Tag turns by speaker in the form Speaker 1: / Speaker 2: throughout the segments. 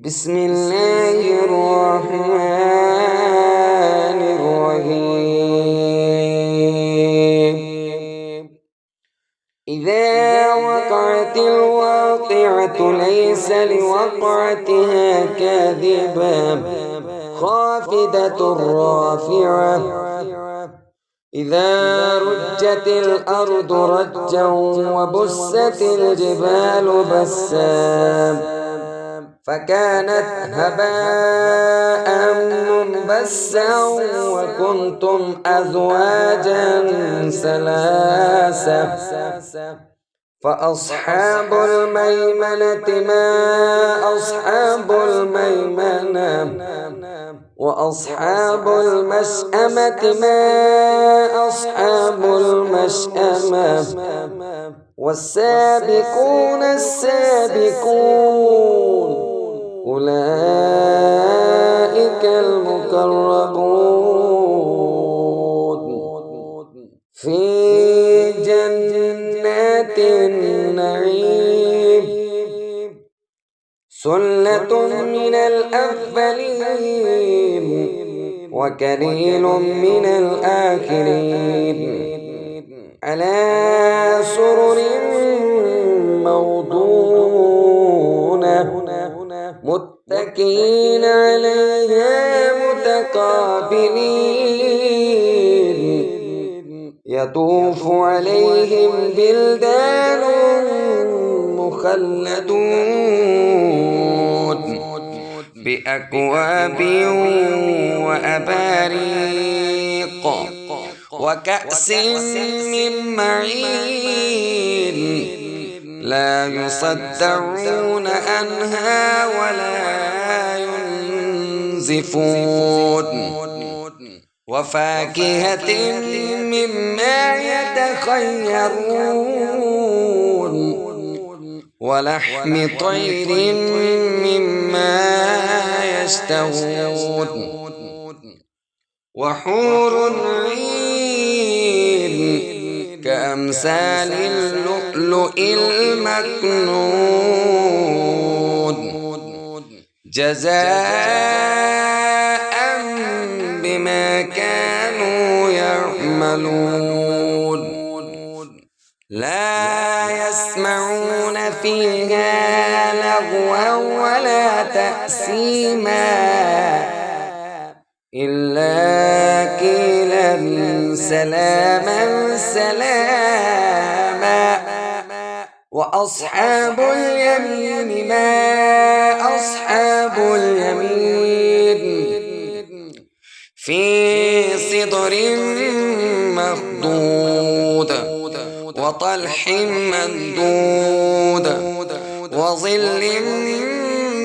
Speaker 1: بسم الله الرحمن الرحيم. إذا وقعت الواقعة ليس لوقعتها كاذبة خافضة رافعة. إذا رجت الأرض رجا وبست الجبال بسا فكانت هباء منبثا وكنتم أزواجا ثلاثة. فأصحاب الميمنة ما أصحاب الميمنة وأصحاب المشأمة ما أصحاب المشأمة والسابقون السابقون أولئك المقربون في جنات النعيم. ثلة من الأولين وقليل من الآخرين على سرر موضونة متكئين عليها متقابلين. يطوف عليهم بلدان مخلدون بأكواب وأباريق وكأس من معين لا يصدعون عنها ولا ينزفون وفاكهة مما يتخيرون ولحم طير مما يشتهون وحور عين كأمثال اللؤلؤ المكنون جزاء بما كانوا يعملون. لا يسمعون فيها لغوا ولا تأثيما إلا قيلا سلاما سلاما. وأصحاب اليمين ما أصحاب اليمين في صدر مخضود وطلح ممدود وظل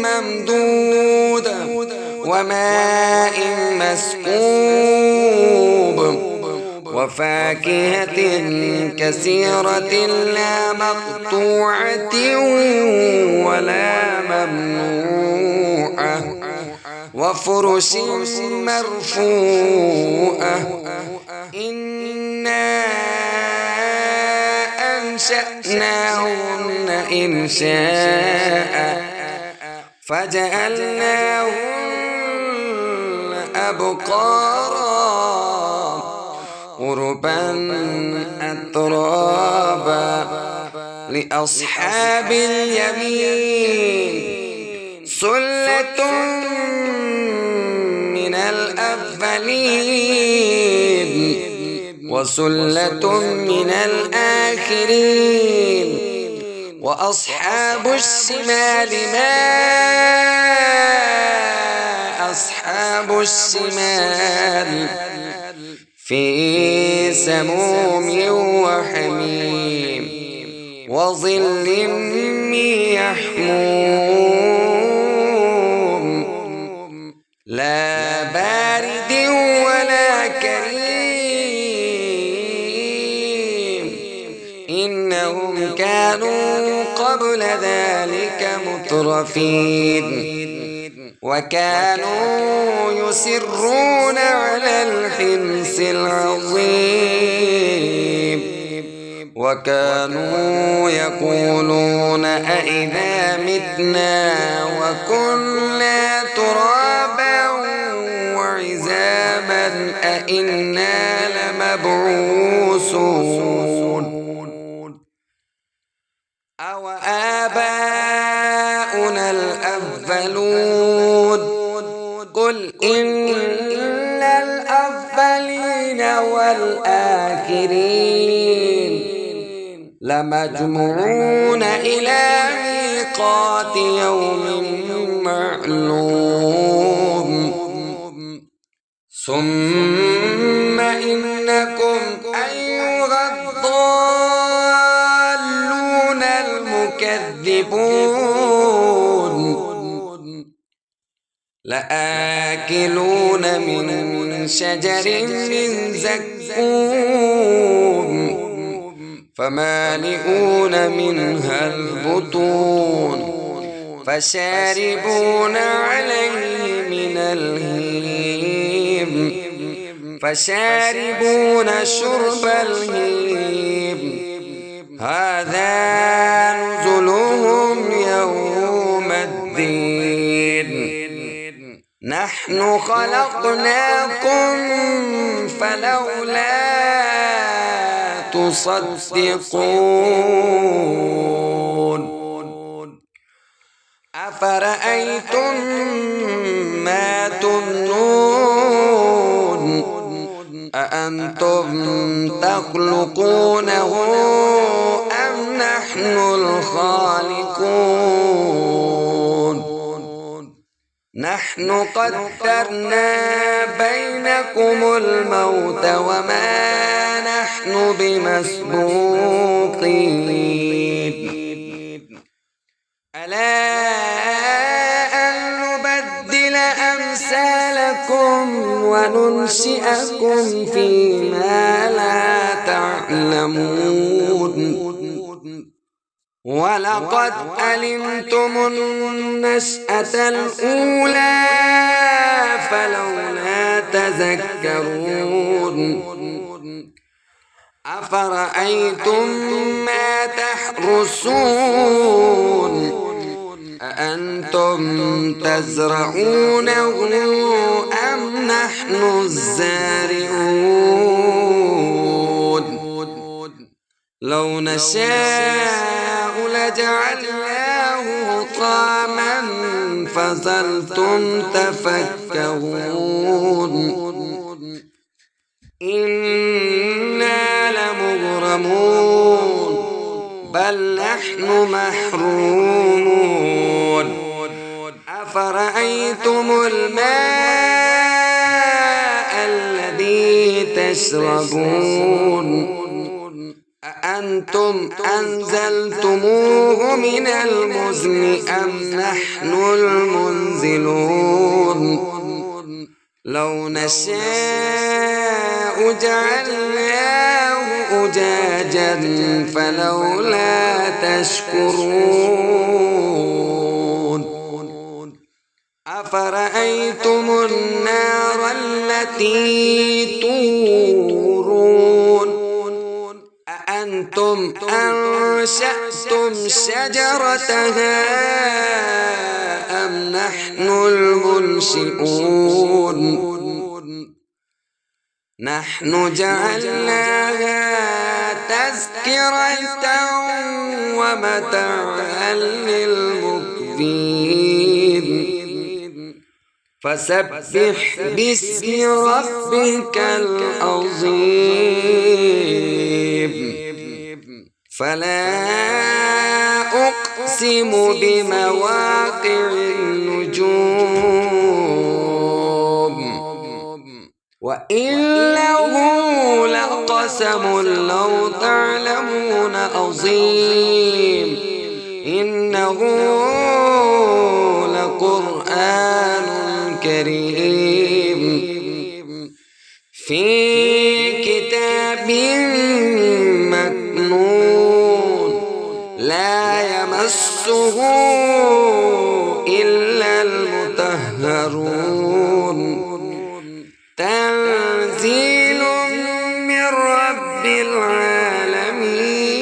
Speaker 1: ممدود وماء مسكوب وفاكهة كثيرة لا مقطوعة ولا ممنوعة وفرش مرفوعة. إنا أنشأناهن إنشاء فجعلناهن أبقارا عربا أترابا لأصحاب اليمين. ثلة من الأولين وثلة من الآخرين. وأصحاب الشمال ما أصحاب الشمال في سموم وحميم وظل من يحموم لا بارد ولا كريم إنهم كانوا قبل ذلك مترفين وكانوا يصرون على الحنث العظيم وكانوا يقولون أئذا متنا وكنا ترابا وعظاما أئنا لمبعوثون أو آباؤنا الأولون قل إن الأولين والآخرين لمجموعون إلى ميقات يوم معلوم ثم إنكم أيها الضالون المكذبون لآكلون من شجر من زقوم فمالئون منها البطون فشاربون عليه من الهيم فشاربون شرب الهيم هذا نزلهم يوم الدين نحن خلقناكم فلولا تصدقون أفرأيتم ما تمنون أأنتم تخلقونه أم نحن الخالقون نحن قدرنا بينكم الموت وما نحن بمسبوقين ألا أن نبدل أمثالكم وننشئكم فيما لا تعلمون ولقد علمتم النشأة الأولى فلولا تذكرون أفرأيتم ما تحرثون أأنتم تزرعونه أم نحن الزارعون لو نشاء لجعلناه حطاما فظلتم تفكهون إنا لمغرمون بل نحن محرومون أفرأيتم الماء الذي تشربون أأنتم أنزلتموه من المزن أم نحن المنزلون لو نشاء جعلناه أجاجا فلولا تشكرون أفرأيتم النار التي تورون أأنتم أنشأتم شجرتها أم نحن المنشئون نحن جعلناها تذكرة ومتاعا للمقوين فسبح باسم ربك العظيم فلا أقسم بمواقع النجوم وإنه لقسم لو تعلمون عظيم إنه لقرآن كريم في كتاب مكنون لا يمسه إلا المطهرون تنزيل من رب العالمين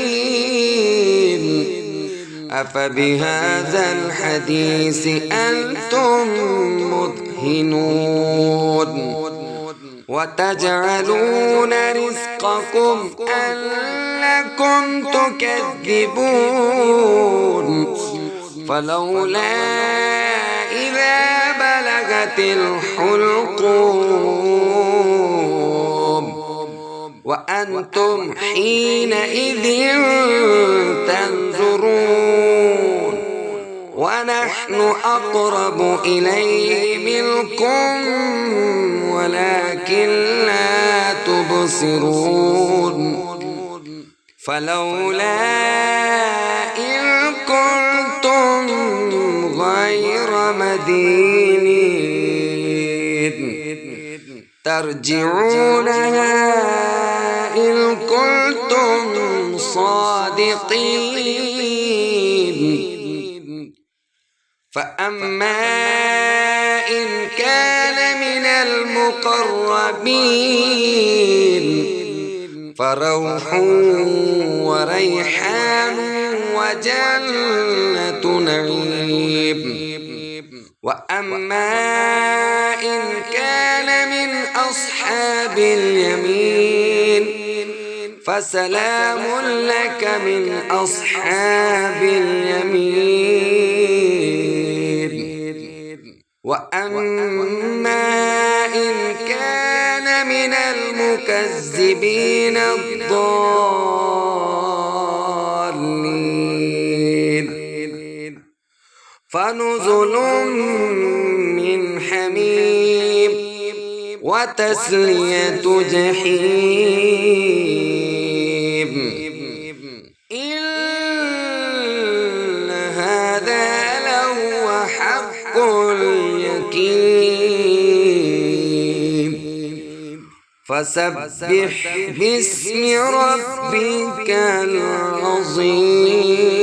Speaker 1: أفبهذا الحديث أنتم مدهنون وتجعلون رزقكم أنكم تكذبون فلولا إذا بلغت الحلقوم وأنتم حينئذ تنظرون ونحن أقرب إليه منكم ولكن لا تبصرون فلولا إن كنتم غير مدينين ترجعونها إن كنتم صادقين فأما إن كان من المقربين فروح وريحان وجنة نعيم وأما إن كان من أصحاب اليمين فسلام لك من أصحاب اليمين وأما إن كان من المكذبين الضالين فنزل من حميم وتسلية جحيم إن هذا لهو حق اليقين فسبح باسم ربك العظيم.